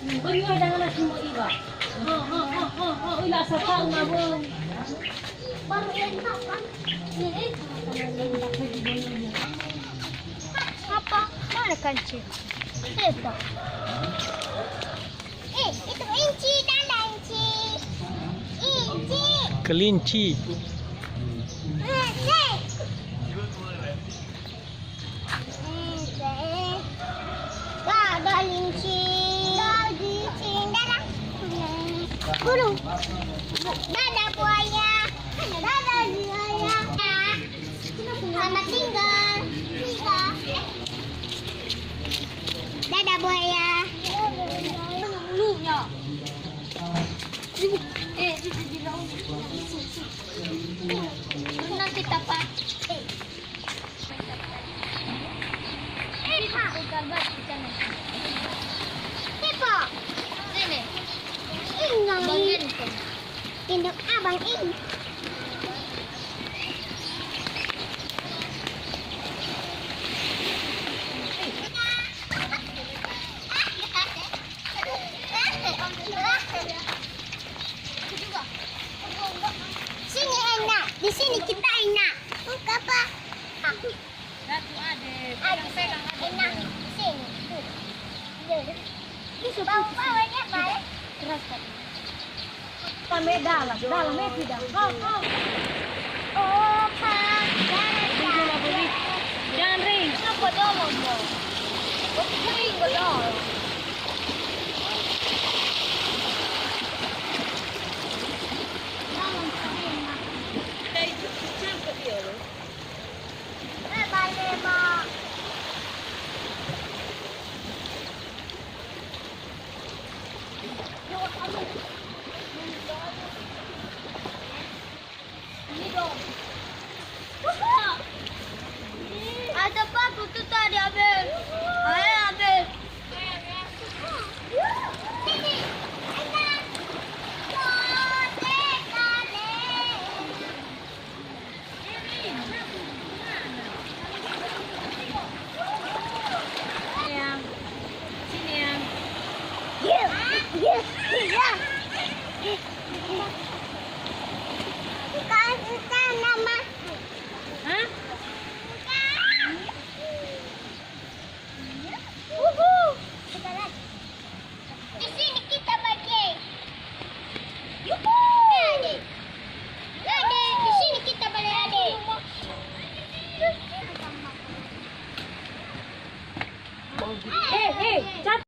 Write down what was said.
Benyoy dengan nasi mo iba. Ila sa taong mabong. Baru enak kan? Apa? Mana kancing? Itu. Itu inci dan inci. Inci. Kelinci. Ada linci. Burung. Dadah buaya. Dadah buaya. Selamat tinggal. Dadah buaya. Lunya. Nanti tapak. Siapa? Sini. Ingin. Induk abang ini. Sini enak, di sini kita enak. Apa? Satu ade. Pegang enak di sini. Bau-baunya baik. Keras kan? Kami dalam tidak. Oh, Kak. Jangan ring. Apa dong, Bo? Ring belum. Balik, Mak. Ini dong. Ada apa tuh tadi, Abel? Ayo, Abel. Sini. Enak. Yang. Sini yang. Yes.